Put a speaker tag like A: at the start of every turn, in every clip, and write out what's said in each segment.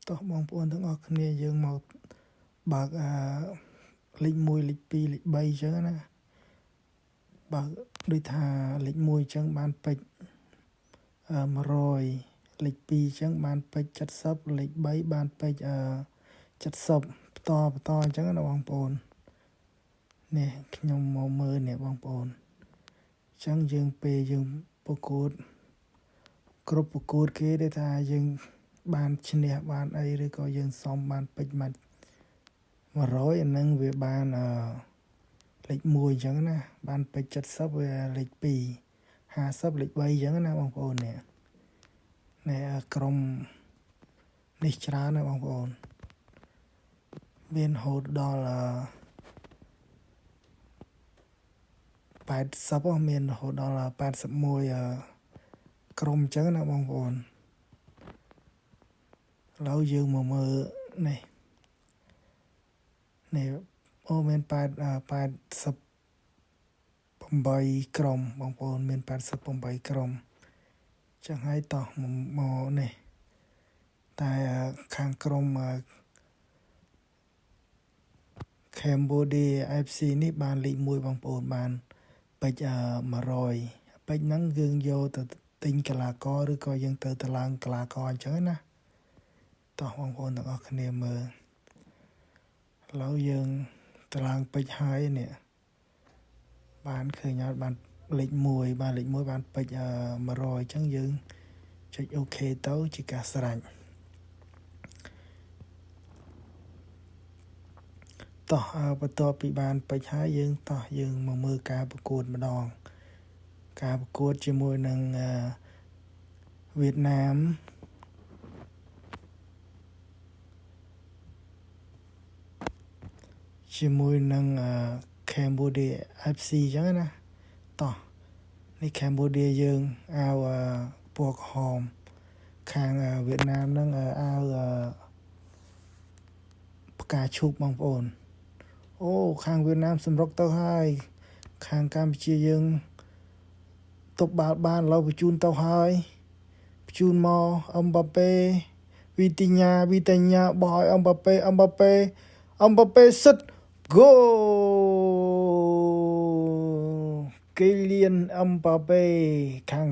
A: តោះបងប្អូនទាំងអស់គ្នាយើងមកបើកលេខ1លេខ2លេខ3ចឹងណាបើកដូចថាលេខ1ចឹងបានពេជ្រ100លេខ2ចឹងបានពេជ្រ70លេខ3បានពេជ្រ70បន្តអញ្ចឹងណាបងប្អូននេះខ្ញុំមកមើលនេះបងប្អូនអញ្ចឹងយើងពេលយើងប្រកួតគ្រប់ប្រកួតគេដែលថាយើងបានឈ្នះបានអីឬក៏យើងសំបានពេជ្រមក100អានឹងវាបានលេខ1អញ្ចឹងណាបានពេជ្រ70វាលេខ2 50លេខ3អញ្ចឹងណាបងប្អូននេះក្រុមនេះច្រើនណាបងប្អូនមានរហូតដល់80មានរហូតដល់81ក្រុមអញ្ចឹងណាបងប្អូនឥឡូវយើងមកមើលនេះអូមាន88ក្រុមបងប្អូនមាន88ក្រុមចឹងហើយតោះមកនេះតែខាងក្រុមCambodia FC នេះបានលេខ1បងប្អូនបានពេជ្រ100ពេជ្រហ្នឹងយើងយកទៅទិញកីឡាករឬក៏យើងទៅតឡើងកីឡាករអញ្ចឹងណាតោះបងប្អូនទាំងអស់គ្នាមើលឥឡូវយើងតឡើងពេជ្រហើយនេះបានឃើញអត់បានលេខ1បានលេខ1បានពេជ្រ100អញ្ចឹងយើងចុចអូខេទៅជាការស្រេចតោះបន្ទាប់ពីបានពេជ្រហើយយើងមកមើលការប្រកួតម្ដងការប្រកួតជាមួយនឹងវៀតណាមជាមួយនឹង Cambodia FC អញ្ចឹងណាតោះនេះ Cambodia យើងអាវពណ៌ក្រហមខាងវៀតណាមហ្នឹងអាវផ្កាឈូកបងប្អូនអូខាងវៀតណាមសម្រុកទៅហើយខាងកម្ពុជាយើងទប់បាល់បានឡូវបញ្ជូនទៅហើយបញ្ជូនមកអឹមបាប៉េវីទីញ៉ាបោះឲ្យអឹមបាប៉េសិតហ្គោគេលៀនអឹមបាប៉េខាង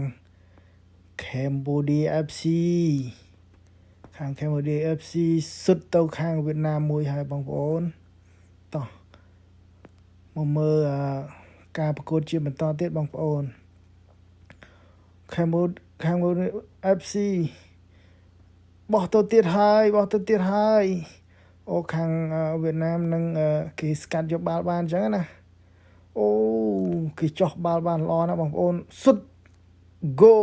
A: Cambodia FC សុទ្ធទៅខាងវៀតណាមមួយហើយបងប្អូនតោះមកមើលការប្រកួតជាបន្តទៀតបងប្អូន Cambodia FC បោះទៅទៀតហើយអូខាងវៀតណាមនឹងគេស្កាត់យកបាល់បានអញ្ចឹងណាអូគេចោះបាល់បានល្អណាស់បងប្អូនសុទ្ធហ្គោ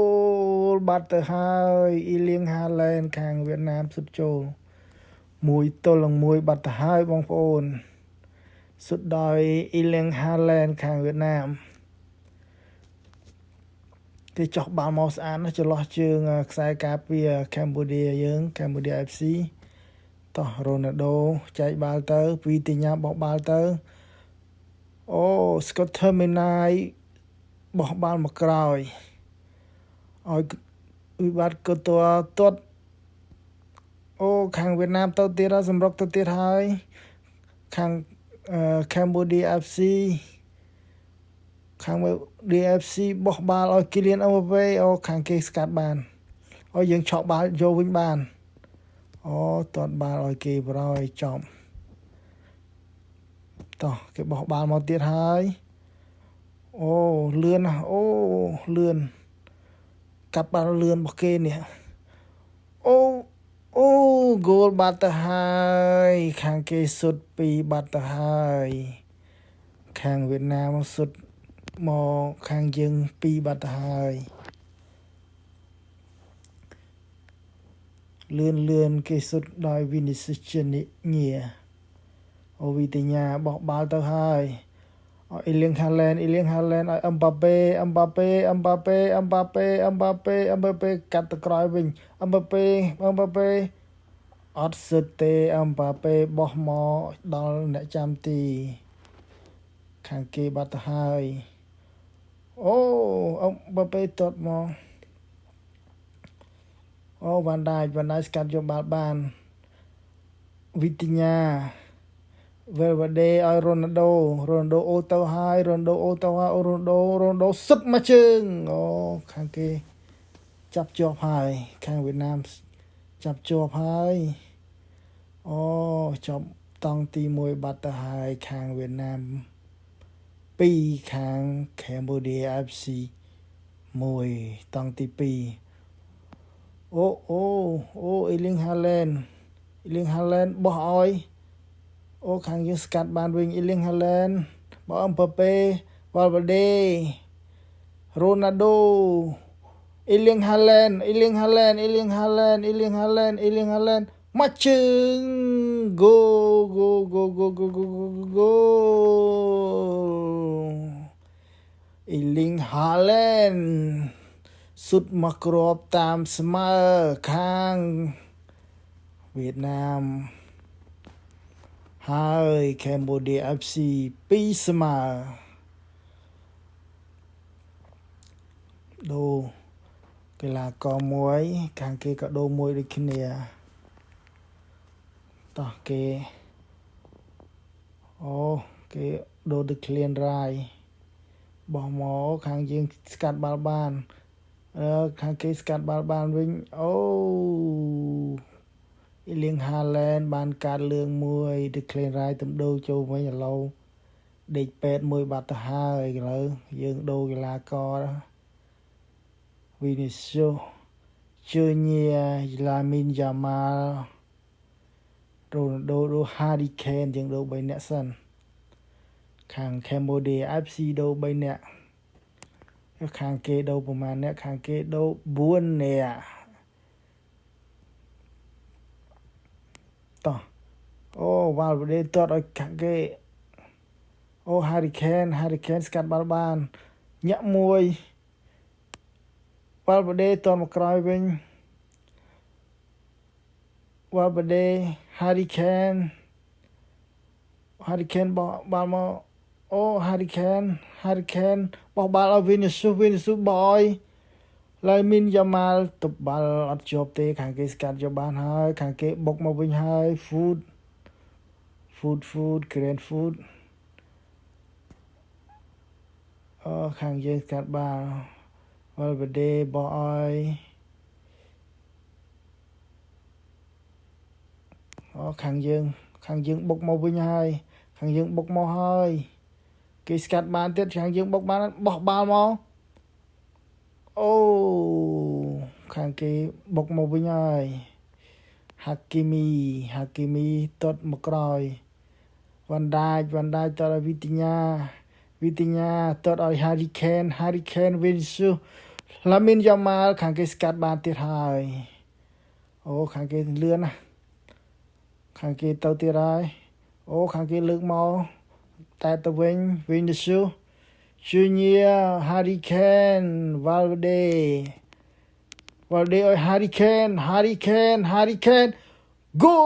A: លបាត់ទៅហើយអ៊ីលៀងហាឡែនខាងវៀតណាមសុទ្ធចូល1-1បាត់ទៅហើយបងប្អូនសុទ្ធដោយអ៊ីលៀងហាឡែនខាងវៀតណាមគេចោះបាល់មកស្អាតណាស់ចន្លោះជើងខ្សែការពារ Cambodia FC តោះរ៉ូណាល់ដូចែកបាល់ទៅវីទីញ៉ាបោះបាល់ទៅអូស្កុតធឺមីណាយបោះបាល់មកក្រោយឲ្យវិបត្តិក៏ទាត់អូខាងវៀតណាមទៅទៀតហើយសម្រុកទៅទៀតហើយខាងCambodia FC ខាង DFC បោះបាល់ឲ្យគីលៀនអឹមបាប៉េអូខាងគេស្កាត់បានឲ្យយើងឆក់បាល់យកវិញបានអូទាត់បាល់ឲ្យគេប្រយចំតោះគេបោះបាល់មកទៀតហើយអូលឿនណាស់លឿនកាប់បាល់លឿនរបស់គេនេះអូហ្គោលបាត់ទៅហើយខាងគេសុទ្ធ2បាត់ទៅហើយខាងវៀតណាមសុទ្ធមកខាងយើង2បាត់ទៅហើយលឿនគេសុទ្ធដោយវីនីស៊ូសជនីញ៉ាអូវីទីញ៉ាបោះបាល់ទៅហើយអ៊ីលៀងហាឡែនឲ្យអឹមបាប៉េកាត់ទៅក្រោយវិញអឹមបាប៉េអត់សិតទេអឹមបាប៉េបោះមកដល់អ្នកចាំទីខាងគេបាត់ទៅហើយអូអឹមបាប៉េទាត់មកអូវ៉ាន់ដាយស្កាត់យកបាល់បាន វិទញ្ញា Valverde ឲ្យរ៉ូណាល់ដូអូទៅហើយរ៉ូណាល់ដូអូទៅហើយរ៉ូណាល់ដូសុតមកជើងអូខាងគេចាប់ជាប់ហើយខាងវៀតណាមចាប់ជាប់ហើយអូចាប់តង់ទី1បាត់ទៅហើយខាងវៀតណាម2ខាង Cambodia FC 1តង់ទី2អូអ៊ីលីងហាឡែនបោះឲ្យអូខាងយើងស្កាត់បានវិញអ៊ីលីងហាឡែនបោះអំប៉ាប៉េវ៉ាល់វ៉ាដេរ៉ូណាល់ដូអ៊ីលីងហាឡែនមកជើងហ្គោអ៊ីលីងហាឡែនសុទ្ធមកគ្របតាមស្មើខាងវៀតណាមហើយ Cambodia FC 2ស្មើដូរកីឡាករមួយខាងគេក៏ដូរមួយដូចគ្នាតោះគេគេដូរទៅឃ្លានរាយបោះមកខាងយើងស្កាត់បាល់បានខាងគេស្កាត់បាល់បានវិញអូអ៊ីលីងហាឡែនបានកាត់លឿងមួយទៅឃ្លានរាយទំដូរចូលវិញឥឡូវដេកពេទ្យមួយបាត់ទៅហើយឥឡូវយើងដូរកីឡាករវីនីស៊ូជឿញៀឡាមីនយ៉ាម៉ាល់រ៉ូណាល់ដូហារីខេនយើងដូរ3នាក់សិនខាង Cambodia FC ដូរ3នាក់ខាងគេដូរប្រមាណអ្នកខាងគេដូរ4នាក់តោះអូវ៉ាល់វ៉ាដេតតឲ្យខាងគេអូហារីខេនស្កាត់បាល់បានញាក់មួយវ៉ាល់វ៉ាដេតមកក្រោយវិញវ៉ាល់វ៉ាដេហារីខេនបោះបាល់មកអូហារីខេនបោះបាល់ឲ្យវីនីស៊ូបោះឲ្យឡាមីនយ៉ាម៉ាល់ទប់បាល់អត់ជាប់ទេខាងគេស្កាត់យកបានហើយខាងគេបុកមកវិញហើយហ្វូតក្រេនហ្វូតខាងយើងស្កាត់បាល់វ៉ាល់វ៉ាដេបោះឲ្យខាងយើងបុកមកវិញហើយគេស្កាត់បានទៀតខាងយើងបុកបានបោះបាល់មកអូខាងគេបុកមកវិញហើយហាគីមីតតមកក្រោយវ៉ាន់ដាយតតឲ្យវីទីញ៉ាតតឲ្យហារីខេនវីនីស៊ូឡាមីនយ៉ាម៉ាល់ខាងគេស្កាត់បានទៀតហើយអូខាងគេលឿនណាខាងគេទៅទៀតហើយអូខាងគេលើកមកតែទៅវិញវីនីស៊ូជូញៀហារីខេនវ៉ាល់វ៉ាដេឲ្យហារីខេនហ្គោ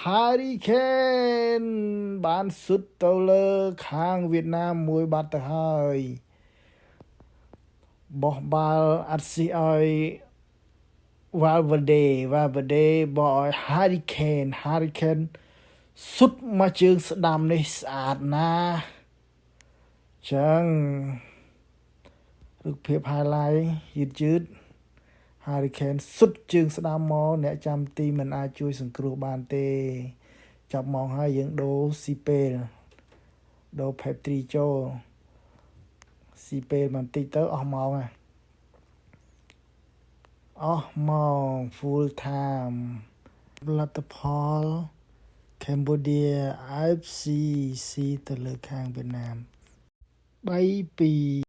A: ហារីខេនបានសុទ្ធទៅលើខាងវៀតណាមមួយបាត់ទៅហើយបោះបាល់អត់ស៊ីឲ្យវ៉ាល់វ៉ាដេបោះឲ្យហារីខេនសុទ្ធមកជើងស្ដាំនេះស្អាតណាស់ចឹងរូបភាព highlight យឺតហារីខេនសុទ្ធជើងស្ដាំមកអ្នកចាំទីមិនអាចជួយសង្គ្រោះបានទេចាប់ម៉ោងហើយយើងដូរស៊ីពេលដូរផេបទ្រីចូលស៊ីពេលបន្តិចទៅអស់ម៉ោងហើយfull time លទ្ធផល Cambodia FC ស៊ីទៅលើខាងវៀតណាម3-2